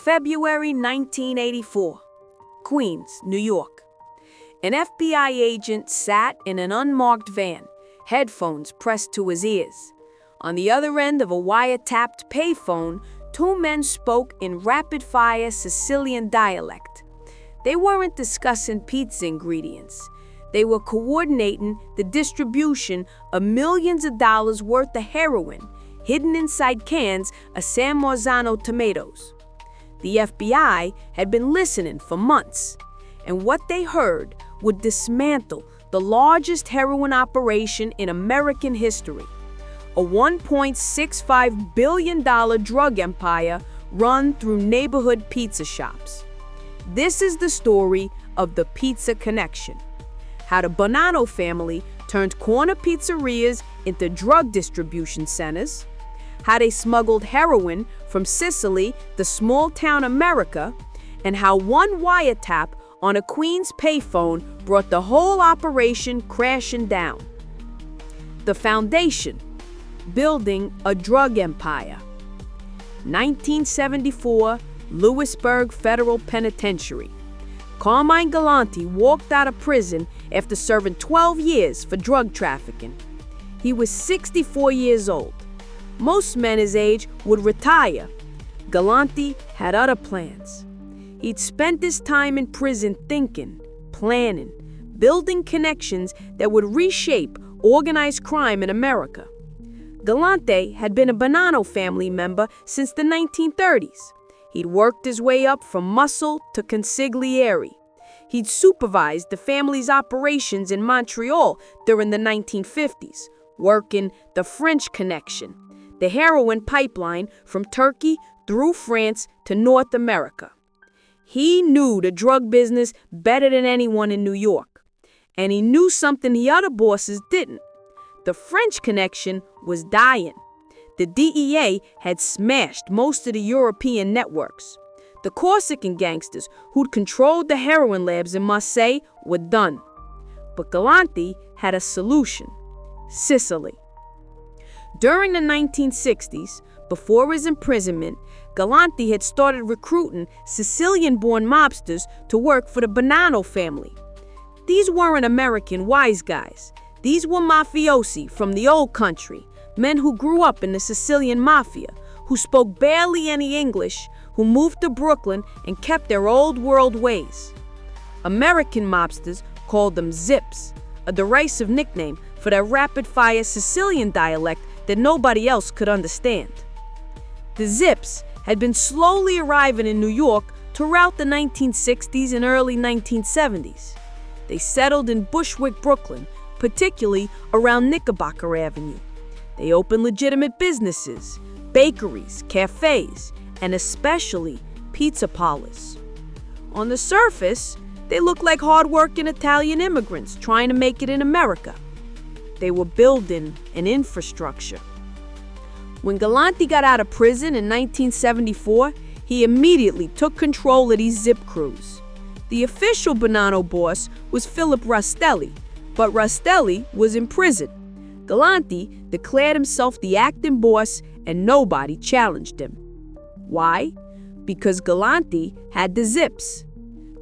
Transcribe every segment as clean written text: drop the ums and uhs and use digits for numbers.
February 1984, Queens, New York. An FBI agent sat in an unmarked van, headphones pressed to his ears. On the other end of a wiretapped payphone, two men spoke in rapid-fire Sicilian dialect. They weren't discussing pizza ingredients. They were coordinating the distribution of millions of dollars worth of heroin hidden inside cans of San Marzano tomatoes. The FBI had been listening for months, and what they heard would dismantle the largest heroin operation in American history, a $1.65 billion drug empire run through neighborhood pizza shops. This is the story of the Pizza Connection, how the Bonanno family turned corner pizzerias into drug distribution centers, how they smuggled heroin from Sicily to small-town America, and how one wiretap on a Queens payphone brought the whole operation crashing down. The foundation: building a drug empire. 1974, Lewisburg Federal Penitentiary. Carmine Galante walked out of prison after serving 12 years for drug trafficking. He was 64 years old. Most men his age would retire. Galante had other plans. He'd spent his time in prison thinking, planning, building connections that would reshape organized crime in America. Galante had been a Bonanno family member since the 1930s. He'd worked his way up from muscle to consigliere. He'd supervised the family's operations in Montreal during the 1950s, working the French Connection, the heroin pipeline from Turkey through France to North America. He knew the drug business better than anyone in New York, and he knew something the other bosses didn't. The French Connection was dying. The DEA had smashed most of the European networks. The Corsican gangsters who'd controlled the heroin labs in Marseille were done. But Galante had a solution: Sicily. During the 1960s, before his imprisonment, Galante had started recruiting Sicilian-born mobsters to work for the Bonanno family. These weren't American wise guys. These were mafiosi from the old country, men who grew up in the Sicilian Mafia, who spoke barely any English, who moved to Brooklyn and kept their old world ways. American mobsters called them Zips, a derisive nickname for their rapid-fire Sicilian dialect that nobody else could understand. The Zips had been slowly arriving in New York throughout the 1960s and early 1970s. They settled in Bushwick, Brooklyn, particularly around Knickerbocker Avenue. They opened legitimate businesses, bakeries, cafes, and especially pizza parlors. On the surface, they looked like hard-working Italian immigrants trying to make it in America. They were building an infrastructure. When Galante got out of prison in 1974, he immediately took control of these Zip crews. The official Bonanno boss was Philip Rastelli, but Rastelli was in prison. Galante declared himself the acting boss, and nobody challenged him. Why? Because Galante had the Zips.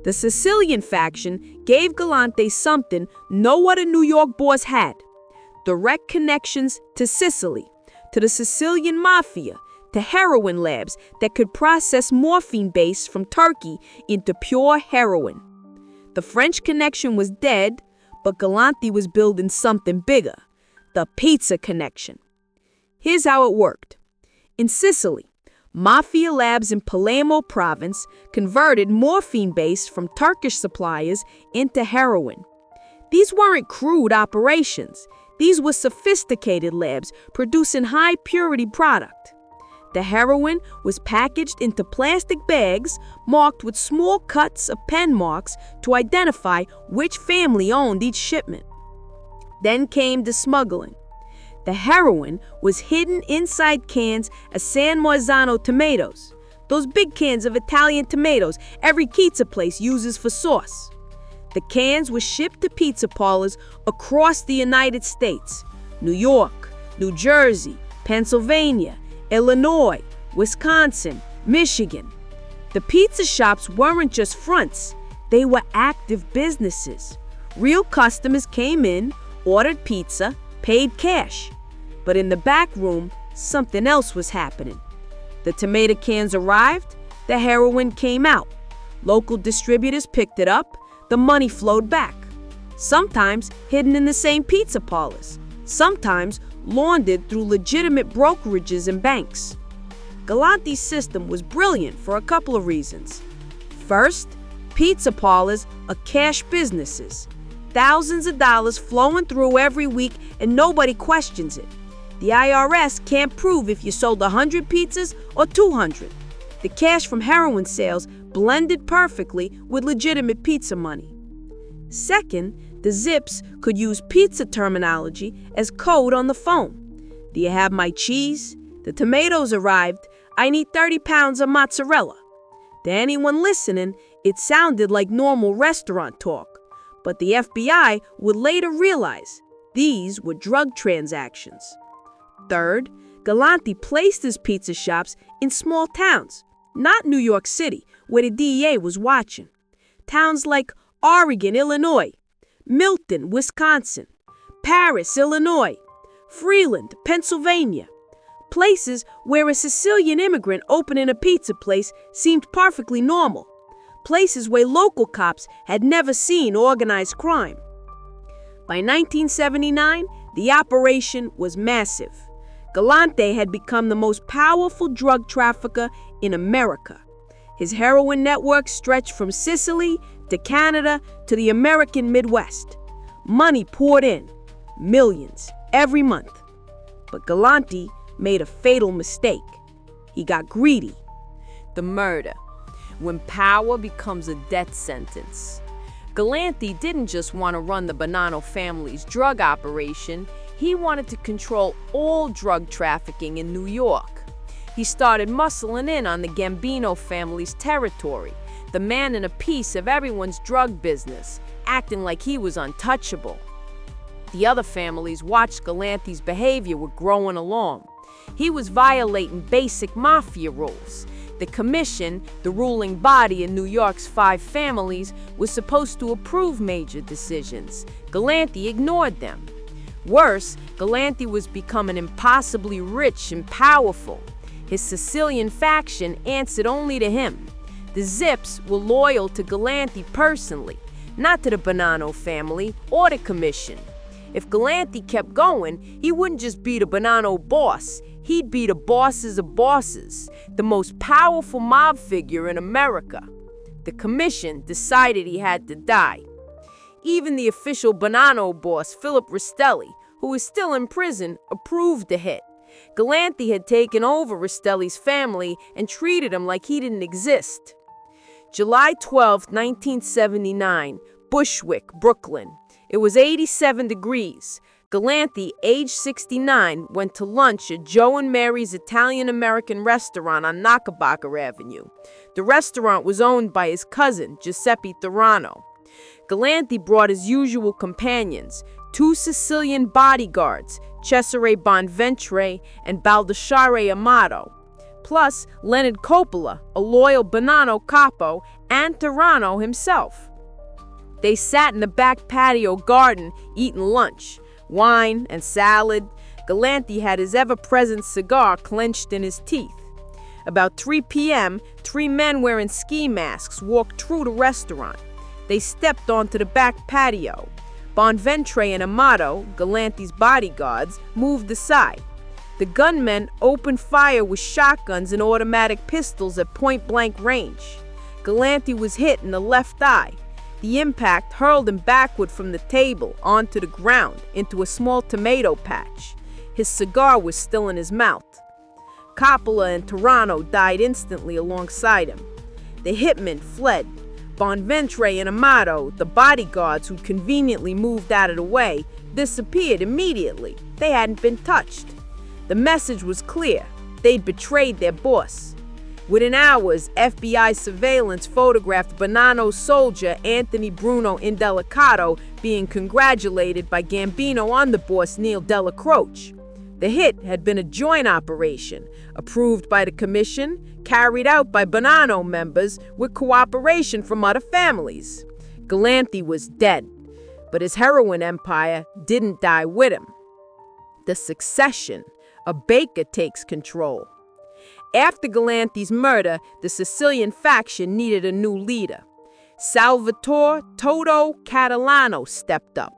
The Sicilian faction gave Galante something no other New York boss had: direct connections to Sicily, to the Sicilian Mafia, to heroin labs that could process morphine base from Turkey into pure heroin. The French Connection was dead, but Galante was building something bigger: the Pizza Connection. Here's how it worked. In Sicily, Mafia labs in Palermo province converted morphine base from Turkish suppliers into heroin. These weren't crude operations. These were sophisticated labs producing high-purity product. The heroin was packaged into plastic bags marked with small cuts of pen marks to identify which family owned each shipment. Then came the smuggling. The heroin was hidden inside cans of San Marzano tomatoes, those big cans of Italian tomatoes every pizza place uses for sauce. The cans were shipped to pizza parlors across the United States: New York, New Jersey, Pennsylvania, Illinois, Wisconsin, Michigan. The pizza shops weren't just fronts, they were active businesses. Real customers came in, ordered pizza, paid cash. But in the back room, something else was happening. The tomato cans arrived, the heroin came out. Local distributors picked it up, the money flowed back. Sometimes hidden in the same pizza parlors, sometimes laundered through legitimate brokerages and banks. Galanti's system was brilliant for a couple of reasons. First, pizza parlors are cash businesses. Thousands of dollars flowing through every week and nobody questions it. The IRS can't prove if you sold 100 pizzas or 200. The cash from heroin sales blended perfectly with legitimate pizza money. Second, the Zips could use pizza terminology as code on the phone. Do you have my cheese? The tomatoes arrived. I need 30 pounds of mozzarella. To anyone listening, it sounded like normal restaurant talk. But the FBI would later realize these were drug transactions. Third, Galanti placed his pizza shops in small towns, not New York City, where the DEA was watching. Towns like Oregon, Illinois, Milton, Wisconsin, Paris, Illinois, Freeland, Pennsylvania. Places where a Sicilian immigrant opening a pizza place seemed perfectly normal. Places where local cops had never seen organized crime. By 1979, the operation was massive. Galante had become the most powerful drug trafficker in America. His heroin network stretched from Sicily to Canada to the American Midwest. Money poured in, millions, every month. But Galante made a fatal mistake. He got greedy. The murder, when power becomes a death sentence. Galante didn't just want to run the Bonanno family's drug operation, he wanted to control all drug trafficking in New York. He started muscling in on the Gambino family's territory, the man in a piece of everyone's drug business, acting like he was untouchable. The other families watched Galante's behavior were growing along. He was violating basic Mafia rules. The commission, the ruling body in New York's 5 families, was supposed to approve major decisions. Galante ignored them. Worse, Galante was becoming impossibly rich and powerful. His Sicilian faction answered only to him. The Zips were loyal to Galante personally, not to the Bonanno family or the commission. If Galante kept going, he wouldn't just be the Bonanno boss, he'd be the bosses of bosses, the most powerful mob figure in America. The commission decided he had to die. Even the official Bonanno boss, Philip Rastelli, who is still in prison, approved the hit. Galante had taken over Rastelli's family and treated him like he didn't exist. July 12, 1979, Bushwick, Brooklyn. It was 87 degrees. Galante, age 69, went to lunch at Joe and Mary's Italian-American restaurant on Knickerbocker Avenue. The restaurant was owned by his cousin, Giuseppe Thorano. Galante brought his usual companions, 2 Sicilian bodyguards, Cesare Bonventre and Baldessare Amato, plus Leonard Coppola, a loyal Bonanno capo, and Thorano himself. They sat in the back patio garden eating lunch, wine and salad. Galante had his ever-present cigar clenched in his teeth. About 3 p.m., 3 men wearing ski masks walked through the restaurant. They stepped onto the back patio. Bonventre and Amato, Galante's bodyguards, moved aside. The gunmen opened fire with shotguns and automatic pistols at point-blank range. Galante was hit in the left eye. The impact hurled him backward from the table onto the ground into a small tomato patch. His cigar was still in his mouth. Coppola and Thorano died instantly alongside him. The hitmen fled. Bonventre and Amato, the bodyguards who conveniently moved out of the way, disappeared immediately. They hadn't been touched. The message was clear. They'd betrayed their boss. Within hours, FBI surveillance photographed Bonanno soldier Anthony Bruno Indelicato being congratulated by Gambino underboss Neil Della Croce. The hit had been a joint operation, approved by the commission, carried out by Bonanno members with cooperation from other families. Galante was dead, but his heroin empire didn't die with him. The succession, a baker takes control. After Galante's murder, the Sicilian faction needed a new leader. Salvatore Toto Catalano stepped up.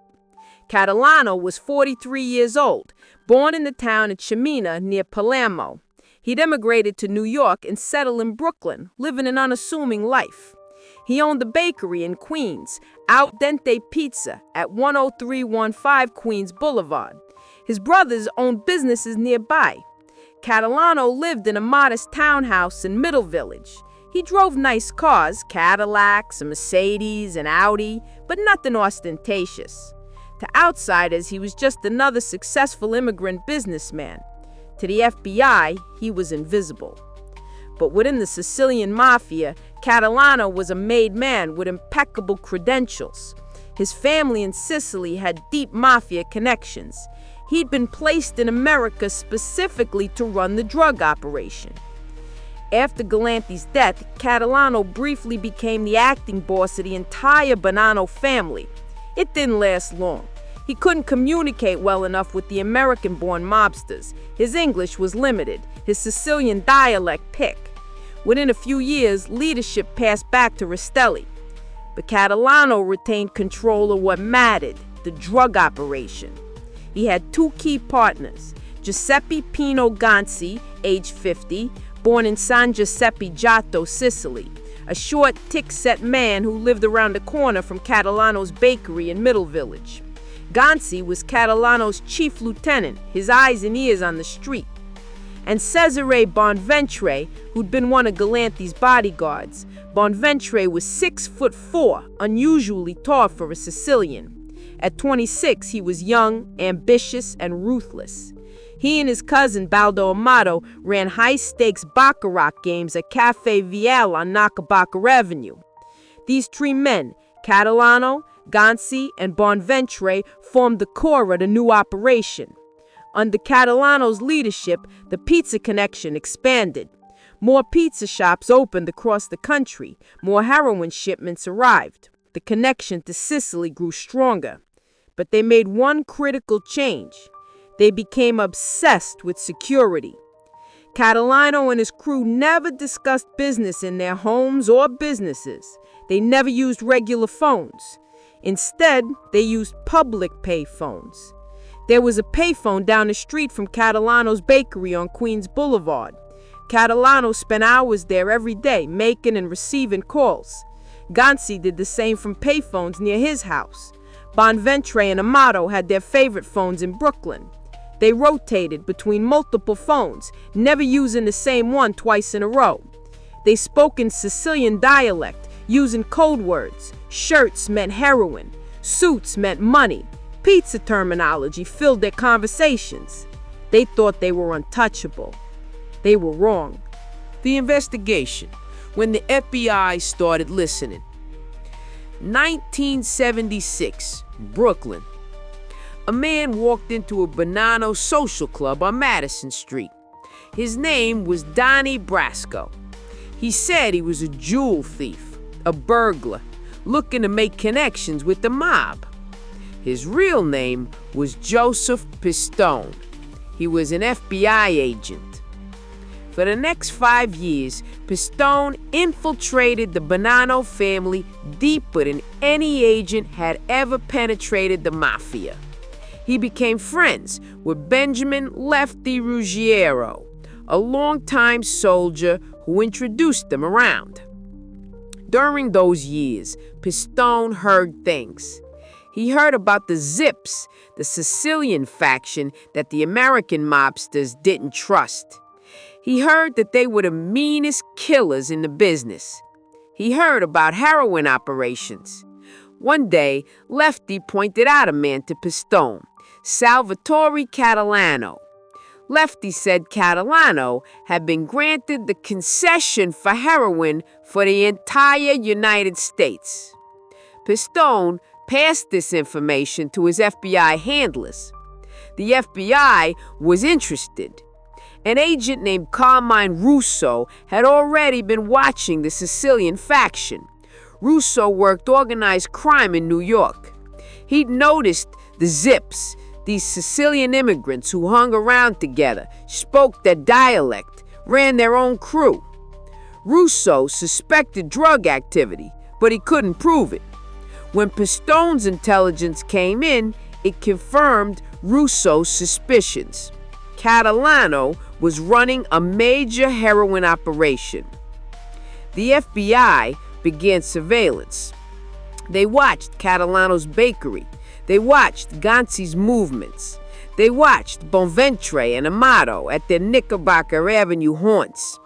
Catalano was 43 years old, born in the town of Cimina near Palermo. He'd emigrated to New York and settled in Brooklyn, living an unassuming life. He owned a bakery in Queens, Al Dente Pizza at 10315 Queens Boulevard. His brothers owned businesses nearby. Catalano lived in a modest townhouse in Middle Village. He drove nice cars, Cadillacs, a Mercedes, an Audi, but nothing ostentatious. To outsiders, he was just another successful immigrant businessman. To the FBI, he was invisible. But within the Sicilian Mafia, Catalano was a made man with impeccable credentials. His family in Sicily had deep Mafia connections. He'd been placed in America specifically to run the drug operation. After Galante's death, Catalano briefly became the acting boss of the entire Bonanno family. It didn't last long. He couldn't communicate well enough with the American-born mobsters. His English was limited, his Sicilian dialect thick. Within a few years, leadership passed back to Rastelli. But Catalano retained control of what mattered, the drug operation. He had two key partners, Giuseppe Pino Ganzi, age 50, born in San Giuseppe Giotto, Sicily, a short, thick-set man who lived around the corner from Catalano's bakery in Middle Village. Ganzi was Catalano's chief lieutenant, his eyes and ears on the street. And Cesare Bonventre, who'd been one of Galante's bodyguards. Bonventre was 6'4", unusually tall for a Sicilian. At 26, he was young, ambitious, and ruthless. He and his cousin Baldo Amato ran high-stakes baccarat games at Cafe Viel on Nacabaca Avenue. These three men, Catalano, Ganzi, and Bonventre, formed the core of the new operation. Under Catalano's leadership, the pizza connection expanded. More pizza shops opened across the country. More heroin shipments arrived. The connection to Sicily grew stronger. But they made one critical change. They became obsessed with security. Catalano and his crew never discussed business in their homes or businesses. They never used regular phones. Instead, they used public pay phones. There was a payphone down the street from Catalano's bakery on Queens Boulevard. Catalano spent hours there every day, making and receiving calls. Ganzi did the same from payphones near his house. Bonventre and Amato had their favorite phones in Brooklyn. They rotated between multiple phones, never using the same one twice in a row. They spoke in Sicilian dialect, using code words. Shirts meant heroin. Suits meant money. Pizza terminology filled their conversations. They thought they were untouchable. They were wrong. The investigation, when the FBI started listening. 1976, Brooklyn. A man walked into a Bonanno social club on Madison Street. His name was Donnie Brasco. He said he was a jewel thief, a burglar, looking to make connections with the mob. His real name was Joseph Pistone. He was an FBI agent. For the next 5 years, Pistone infiltrated the Bonanno family deeper than any agent had ever penetrated the Mafia. He became friends with Benjamin Lefty Ruggiero, a longtime soldier who introduced them around. During those years, Pistone heard things. He heard about the Zips, the Sicilian faction that the American mobsters didn't trust. He heard that they were the meanest killers in the business. He heard about heroin operations. One day, Lefty pointed out a man to Pistone, Salvatore Catalano. Lefty said Catalano had been granted the concession for heroin for the entire United States. Pistone passed this information to his FBI handlers. The FBI was interested. An agent named Carmine Russo had already been watching the Sicilian faction. Russo worked organized crime in New York. He'd noticed the Zips, these Sicilian immigrants who hung around together, spoke their dialect, ran their own crew. Russo suspected drug activity, but he couldn't prove it. When Pistone's intelligence came in, it confirmed Russo's suspicions. Catalano was running a major heroin operation. The FBI began surveillance. They watched Catalano's bakery. They watched Ganzi's movements. They watched Bonventre and Amato at their Knickerbocker Avenue haunts.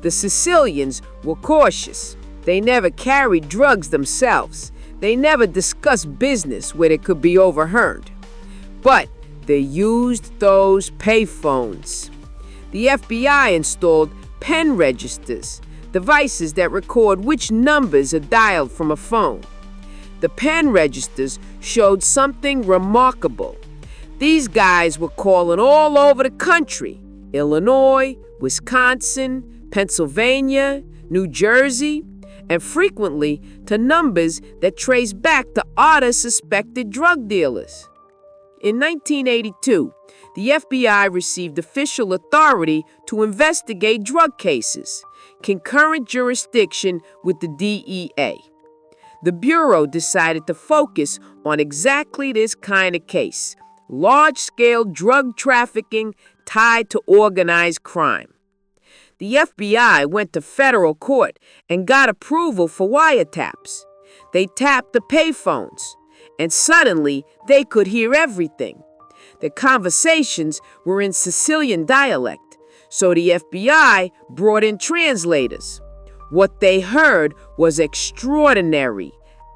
The Sicilians were cautious. They never carried drugs themselves. They never discussed business where they could be overheard. But they used those payphones. The FBI installed pen registers, devices that record which numbers are dialed from a phone. The pen registers showed something remarkable. These guys were calling all over the country: Illinois, Wisconsin, Pennsylvania, New Jersey, and frequently to numbers that trace back to other suspected drug dealers. In 1982, the FBI received official authority to investigate drug cases, concurrent jurisdiction with the DEA. The Bureau decided to focus on exactly this kind of case: large-scale drug trafficking tied to organized crime. The FBI went to federal court and got approval for wiretaps. They tapped the payphones, and suddenly they could hear everything. The conversations were in Sicilian dialect, so the FBI brought in translators. What they heard was extraordinary.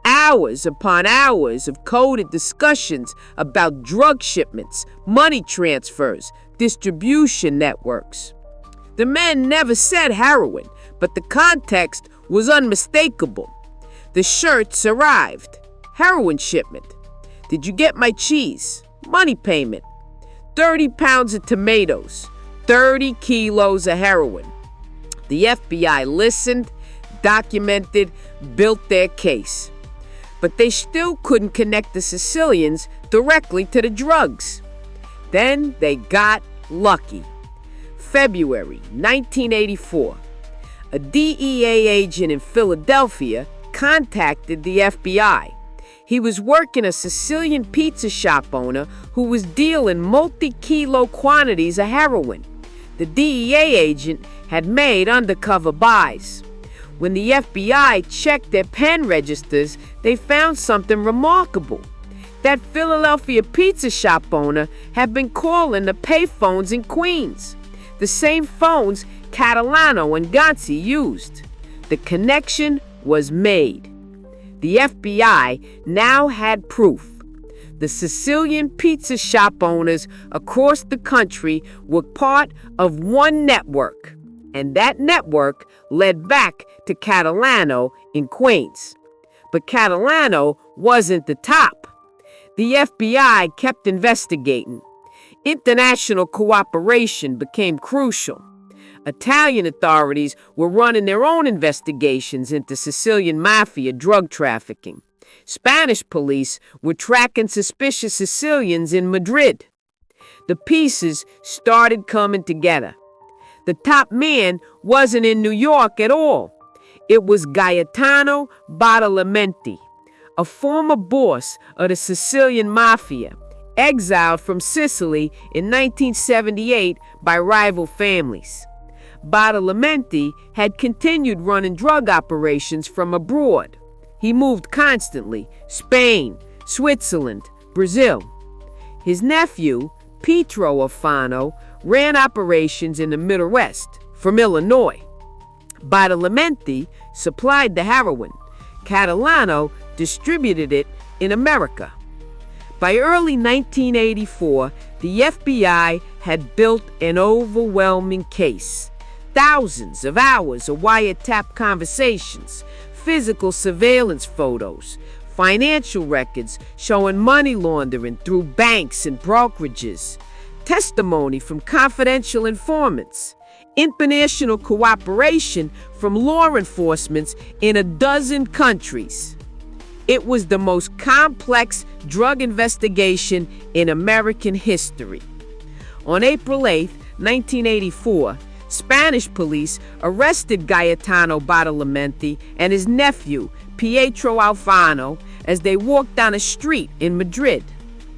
Hours upon hours of coded discussions about drug shipments, money transfers, distribution networks. The men never said heroin, but the context was unmistakable. The shirts arrived. Heroin shipment. Did you get my cheese? Money payment. 30 pounds of tomatoes. 30 kilos of heroin. The FBI listened, documented, built their case. But they still couldn't connect the Sicilians directly to the drugs. Then they got lucky. February 1984, a DEA agent in Philadelphia contacted the FBI. He was working a Sicilian pizza shop owner who was dealing multi-kilo quantities of heroin. The DEA agent had made undercover buys. When the FBI checked their pen registers, they found something remarkable. That Philadelphia pizza shop owner had been calling the payphones in Queens, the same phones Catalano and Ganzi used. The connection was made. The FBI now had proof. The Sicilian pizza shop owners across the country were part of one network, and that network led back to Catalano in Queens. But Catalano wasn't the top. The FBI kept investigating. International cooperation became crucial. Italian authorities were running their own investigations into Sicilian Mafia drug trafficking. Spanish police were tracking suspicious Sicilians in Madrid. The pieces started coming together. The top man wasn't in New York at all. It was Gaetano Badalamenti, a former boss of the Sicilian Mafia, exiled from Sicily in 1978 by rival families. Badalamenti had continued running drug operations from abroad. He moved constantly: Spain, Switzerland, Brazil. His nephew, Pietro Alfano, ran operations in the Middle West from Illinois. Badalamenti supplied the heroin. Catalano distributed it in America. By early 1984, the FBI had built an overwhelming case. Thousands of hours of wiretap conversations, physical surveillance photos, financial records showing money laundering through banks and brokerages, testimony from confidential informants, international cooperation from law enforcement in a dozen countries. It was the most complex drug investigation in American history. On April 8, 1984, Spanish police arrested Gaetano Badalamenti and his nephew, Pietro Alfano, as they walked down a street in Madrid.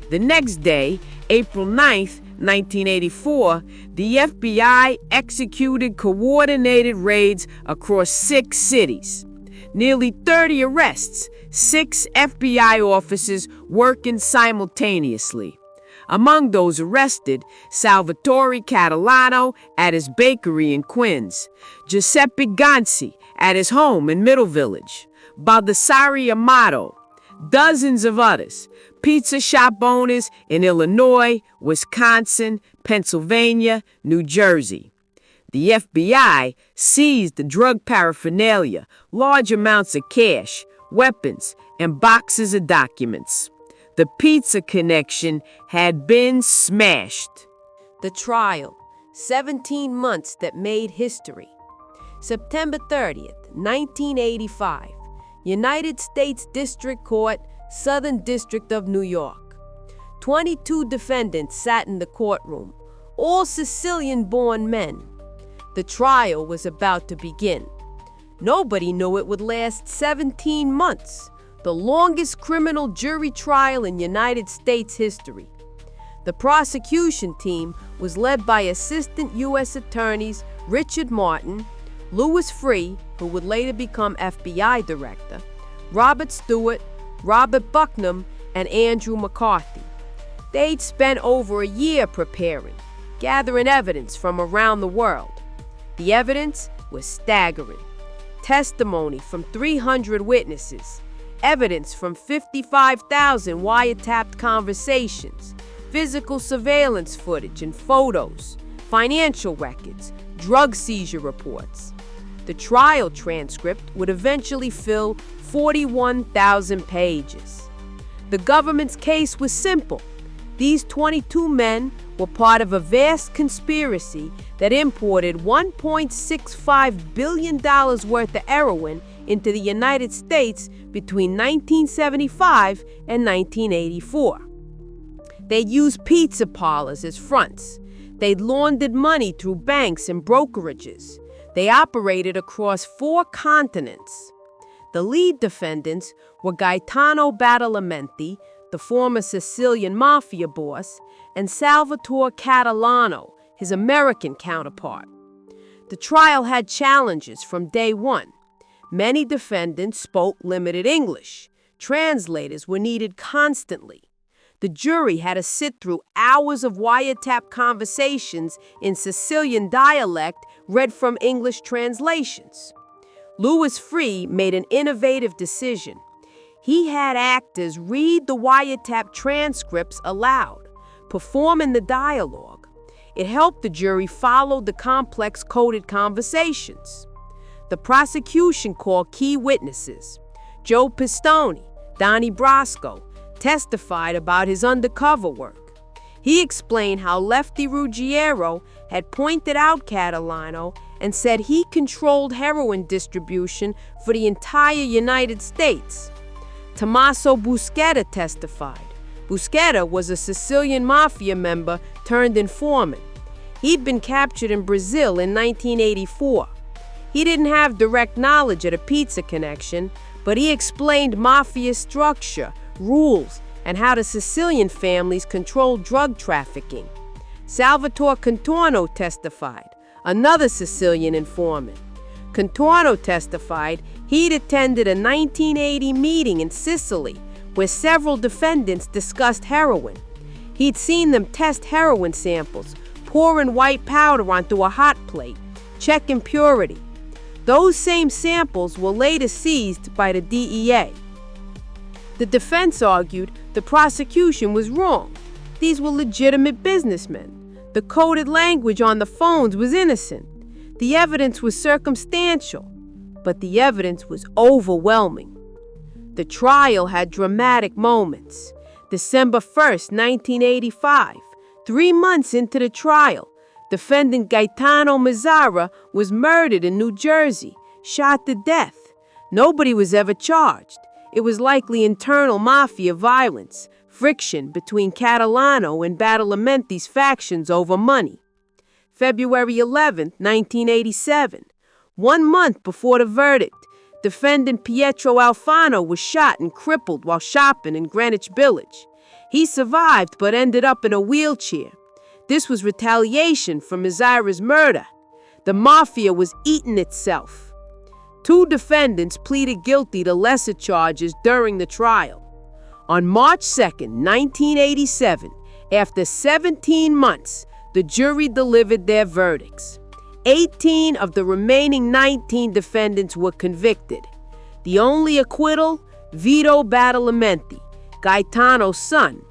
The next day, April 9, 1984, the FBI executed coordinated raids across 6 cities. Nearly 30 arrests, 6 FBI officers working simultaneously. Among those arrested, Salvatore Catalano at his bakery in Queens, Giuseppe Ganci at his home in Middle Village, Baldassare Amato, dozens of others, pizza shop owners in Illinois, Wisconsin, Pennsylvania, New Jersey. The FBI seized the drug paraphernalia, large amounts of cash, weapons, and boxes of documents. The pizza connection had been smashed. The trial, 17 months that made history. September 30th, 1985, United States District Court, Southern District of New York. 22 defendants sat in the courtroom, all Sicilian-born men. The trial was about to begin. Nobody knew it would last 17 months, the longest criminal jury trial in United States history. The prosecution team was led by Assistant U.S. Attorneys Richard Martin, Louis Freeh, who would later become FBI Director, Robert Stewart, Robert Bucknam, and Andrew McCarthy. They'd spent over a year preparing, gathering evidence from around the world. The evidence was staggering. Testimony from 300 witnesses, evidence from 55,000 wiretapped conversations, physical surveillance footage and photos, financial records, drug seizure reports. The trial transcript would eventually fill 41,000 pages. The government's case was simple. These 22 men were part of a vast conspiracy that imported $1.65 billion worth of heroin into the United States between 1975 and 1984. They'd used pizza parlors as fronts. They'd laundered money through banks and brokerages. They operated across 4 continents. The lead defendants were Gaetano Badalamenti, the former Sicilian Mafia boss, and Salvatore Catalano, his American counterpart. The trial had challenges from day one. Many defendants spoke limited English. Translators were needed constantly. The jury had to sit through hours of wiretap conversations in Sicilian dialect read from English translations. Louis Freeh made an innovative decision. He had actors read the wiretap transcripts aloud, performing the dialogue. It helped the jury follow the complex coded conversations. The prosecution called key witnesses. Joe Pistone, Donnie Brasco, testified about his undercover work. He explained how Lefty Ruggiero had pointed out Catalano and said he controlled heroin distribution for the entire United States. Tommaso Buscetta testified. Buscetta was a Sicilian Mafia member turned informant. He'd been captured in Brazil in 1984. He didn't have direct knowledge of the pizza connection, but he explained Mafia structure, rules, and how the Sicilian families controlled drug trafficking. Salvatore Contorno testified, another Sicilian informant. Contorno testified he'd attended a 1980 meeting in Sicily where several defendants discussed heroin. He'd seen them test heroin samples, pouring white powder onto a hot plate, checking purity. Those same samples were later seized by the DEA. The defense argued the prosecution was wrong. These were legitimate businessmen. The coded language on the phones was innocent. The evidence was circumstantial, but the evidence was overwhelming. The trial had dramatic moments. December 1st, 1985, 3 months into the trial, defendant Gaetano Mazzara was murdered in New Jersey, shot to death. Nobody was ever charged. It was likely internal mafia violence, friction between Catalano and Badalamenti's factions over money. February 11, 1987, 1 month before the verdict, defendant Pietro Alfano was shot and crippled while shopping in Greenwich Village. He survived but ended up in a wheelchair. This was retaliation for Mazzara's murder. The Mafia was eating itself. 2 defendants pleaded guilty to lesser charges during the trial. On March 2nd, 1987, after 17 months, the jury delivered their verdicts. 18 of the remaining 19 defendants were convicted. The only acquittal, Vito Badalamenti, Gaetano's son.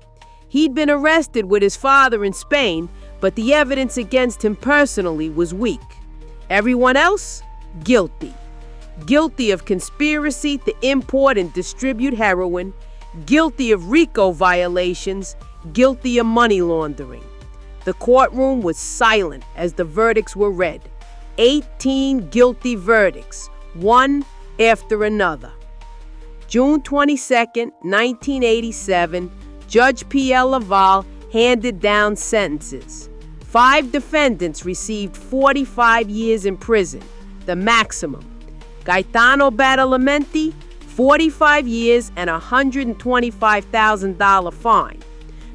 He'd been arrested with his father in Spain, but the evidence against him personally was weak. Everyone else, guilty. Guilty of conspiracy to import and distribute heroin, guilty of RICO violations, guilty of money laundering. The courtroom was silent as the verdicts were read. 18 guilty verdicts, one after another. June 22, 1987, Judge P.L. Laval handed down sentences. 5 defendants received 45 years in prison, the maximum. Gaetano Badalamenti, 45 years and a $125,000 fine.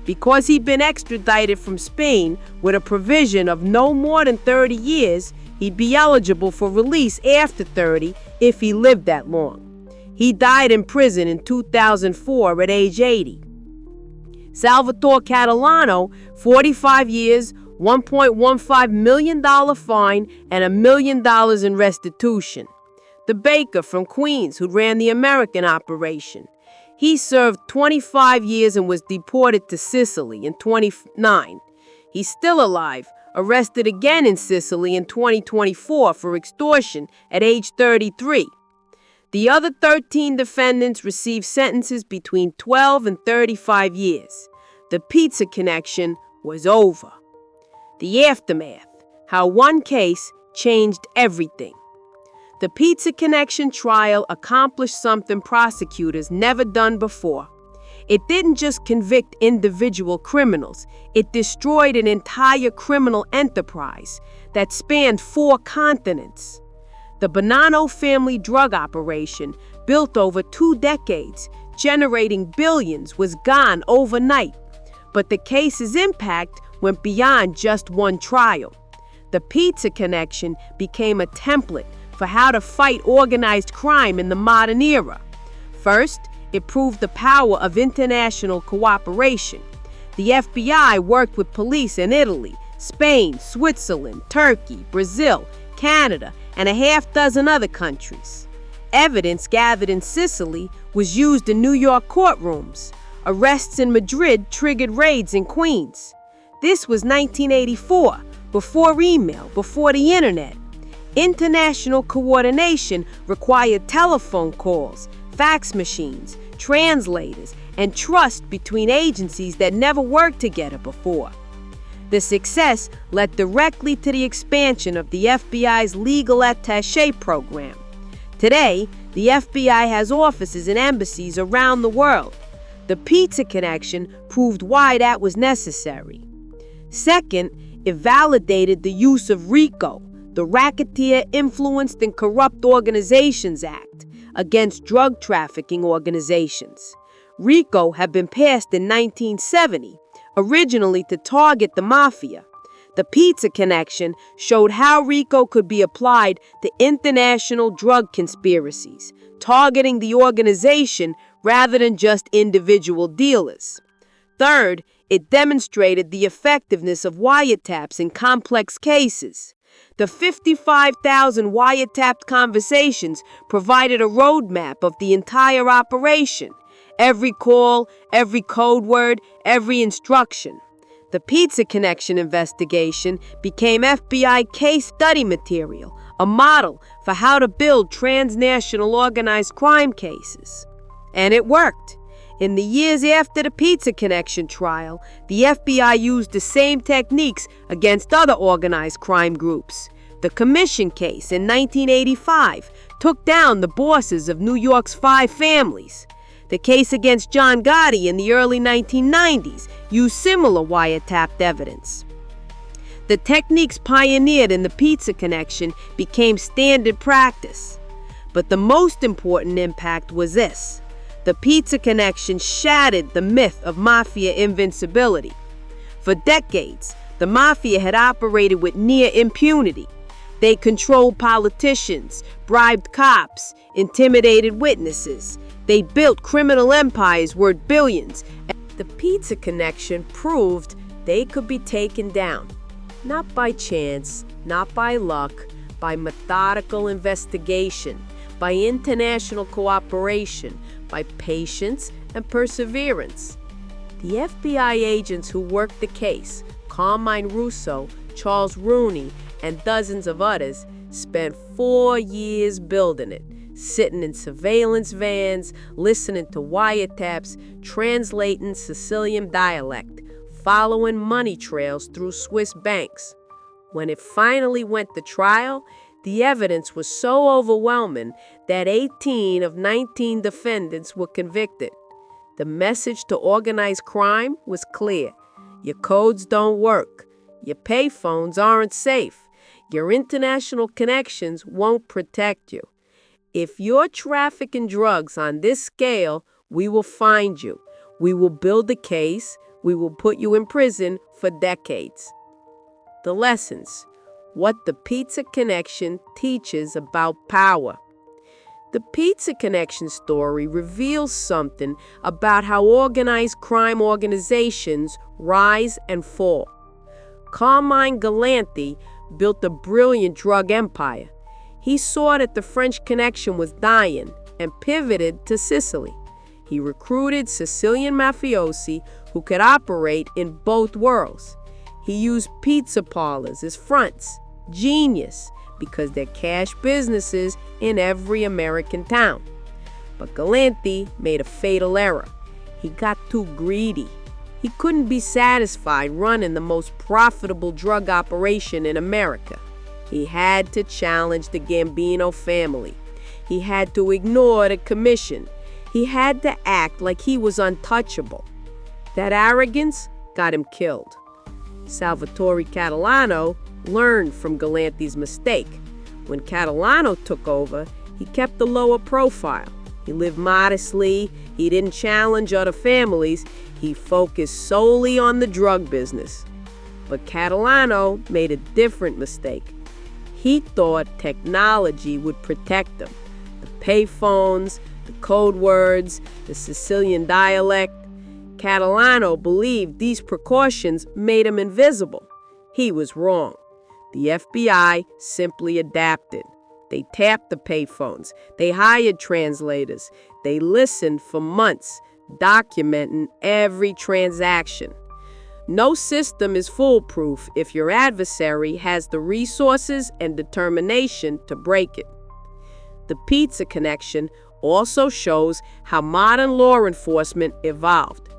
Because he'd been extradited from Spain with a provision of no more than 30 years, he'd be eligible for release after 30 if he lived that long. He died in prison in 2004 at age 80. Salvatore Catalano, 45 years, $1.15 million fine, and $1 million in restitution. The baker from Queens who ran the American operation. He served 25 years and was deported to Sicily in 29. He's still alive, arrested again in Sicily in 2024 for extortion at age 33. The other 13 defendants received sentences between 12 and 35 years. The pizza connection was over. The aftermath, how one case changed everything. The Pizza Connection trial accomplished something prosecutors never done before. It didn't just convict individual criminals, it destroyed an entire criminal enterprise that spanned 4 continents. The Bonanno family drug operation, built over 2 decades, generating billions, was gone overnight. But the case's impact went beyond just one trial. The Pizza Connection became a template for how to fight organized crime in the modern era. First, it proved the power of international cooperation. The FBI worked with police in Italy, Spain, Switzerland, Turkey, Brazil, Canada, and a half-dozen other countries. Evidence gathered in Sicily was used in New York courtrooms. Arrests in Madrid triggered raids in Queens. This was 1984, before email, before the internet. International coordination required telephone calls, fax machines, translators, and trust between agencies that never worked together before. The success led directly to the expansion of the FBI's legal attaché program. Today, the FBI has offices and embassies around the world. The Pizza Connection proved why that was necessary. Second, it validated the use of RICO, the Racketeer Influenced and Corrupt Organizations Act, against drug trafficking organizations. RICO had been passed in 1970, originally to target the Mafia. The Pizza Connection showed how RICO could be applied to international drug conspiracies, targeting the organization rather than just individual dealers. Third, it demonstrated the effectiveness of wiretaps in complex cases. The 55,000 wiretapped conversations provided a roadmap of the entire operation. Every call, every code word, every instruction. The Pizza Connection investigation became FBI case study material, a model for how to build transnational organized crime cases. And it worked. In the years after the Pizza Connection trial, the FBI used the same techniques against other organized crime groups. The Commission case in 1985 took down the bosses of New York's 5 families. The case against John Gotti in the early 1990s used similar wiretapped evidence. The techniques pioneered in the Pizza Connection became standard practice. But the most important impact was this. The Pizza Connection shattered the myth of Mafia invincibility. For decades, the Mafia had operated with near impunity. They controlled politicians, bribed cops, intimidated witnesses. They built criminal empires worth billions. The Pizza Connection proved they could be taken down, not by chance, not by luck, by methodical investigation, by international cooperation, by patience and perseverance. The FBI agents who worked the case, Carmine Russo, Charles Rooney, and dozens of others, spent 4 years building it, sitting in surveillance vans, listening to wiretaps, translating Sicilian dialect, following money trails through Swiss banks. When it finally went to trial, the evidence was so overwhelming that 18 of 19 defendants were convicted. The message to organized crime was clear. Your codes don't work. Your payphones aren't safe. Your international connections won't protect you. If you're trafficking drugs on this scale, we will find you. We will build a case. We will put you in prison for decades. The lessons. What the Pizza Connection teaches about power. The Pizza Connection story reveals something about how organized crime organizations rise and fall. Carmine Galante built a brilliant drug empire. He saw that the French Connection was dying and pivoted to Sicily. He recruited Sicilian mafiosi who could operate in both worlds. He used pizza parlors as fronts. Genius, because they're cash businesses in every American town. But Galante made a fatal error. He got too greedy. He couldn't be satisfied running the most profitable drug operation in America. He had to challenge the Gambino family. He had to ignore the commission. He had to act like he was untouchable. That arrogance got him killed. Salvatore Catalano learned from Galante's mistake. When Catalano took over, he kept a lower profile. He lived modestly. He didn't challenge other families. He focused solely on the drug business. But Catalano made a different mistake. He thought technology would protect him. The payphones, the code words, the Sicilian dialect. Catalano believed these precautions made him invisible. He was wrong. The FBI simply adapted. They tapped the payphones. They hired translators. They listened for months, documenting every transaction. No system is foolproof if your adversary has the resources and determination to break it. The Pizza Connection also shows how modern law enforcement evolved.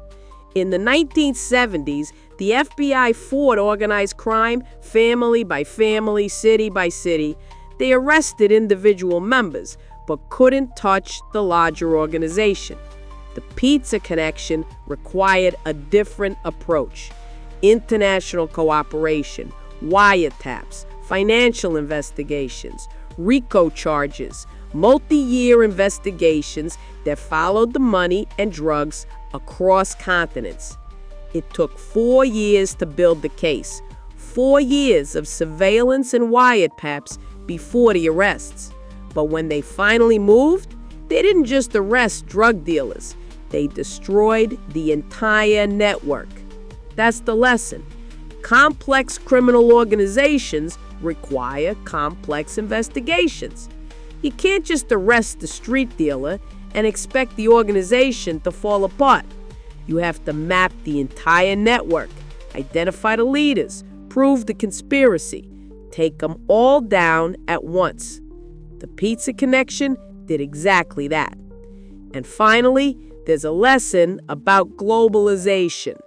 In the 1970s, the FBI fought organized crime family by family, city by city. They arrested individual members, but couldn't touch the larger organization. The Pizza Connection required a different approach. International cooperation, wiretaps, financial investigations, RICO charges, multi-year investigations that followed the money and drugs across continents. It took 4 years to build the case, 4 years of surveillance and wiretaps before the arrests. But when they finally moved, they didn't just arrest drug dealers. They destroyed the entire network. That's the lesson. Complex criminal organizations require complex investigations. You can't just arrest the street dealer and expect the organization to fall apart. You have to map the entire network, identify the leaders, prove the conspiracy, take them all down at once. The Pizza Connection did exactly that. And finally, there's a lesson about globalization.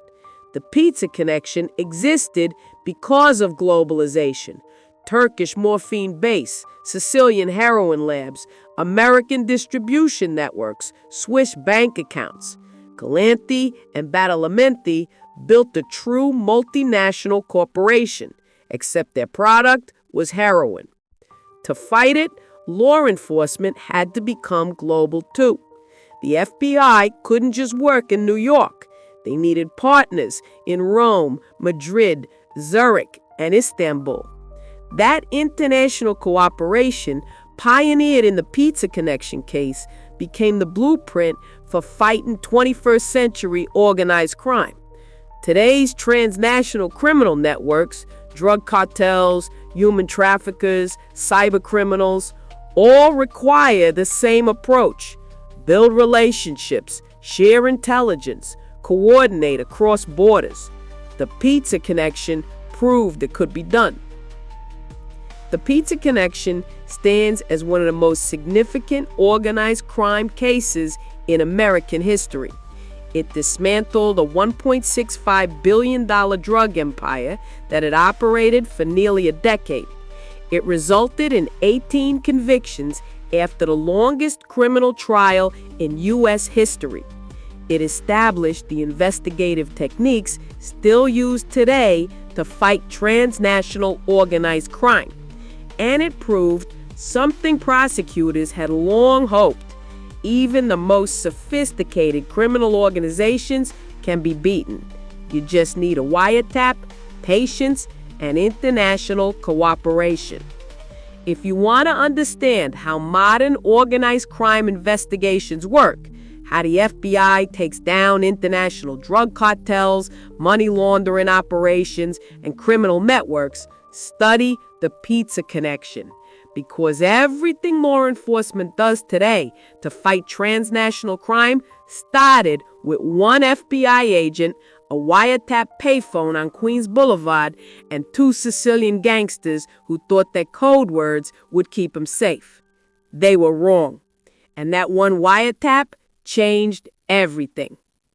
The pizza connection existed because of globalization. Turkish morphine base, Sicilian heroin labs, American distribution networks, Swiss bank accounts. Galanti and Badalamenti built a true multinational corporation, except their product was heroin. To fight it, law enforcement had to become global too. The FBI couldn't just work in New York. They needed partners in Rome, Madrid, Zurich, and Istanbul. That international cooperation, pioneered in the pizza connection case, became the blueprint for fighting 21st century organized crime. Today's transnational criminal networks, drug cartels, human traffickers, cyber criminals, all require the same approach. Build relationships, share intelligence, coordinate across borders. The pizza connection proved it could be done. The pizza connection stands as one of the most significant organized crime cases in American history. It dismantled a $1.65 billion drug empire that had operated for nearly a decade. It resulted in 18 convictions after the longest criminal trial in U.S. history. It established the investigative techniques still used today to fight transnational organized crime. And it proved something prosecutors had long hoped. Even the most sophisticated criminal organizations can be beaten. You just need a wiretap, patience, and international cooperation. If you want to understand how modern organized crime investigations work, how the FBI takes down international drug cartels, money laundering operations, and criminal networks, study the pizza connection. Because everything law enforcement does today to fight transnational crime started with one FBI agent, a wiretap payphone on Queens Boulevard, and two Sicilian gangsters who thought their code words would keep them safe. They were wrong. And that one wiretap changed everything.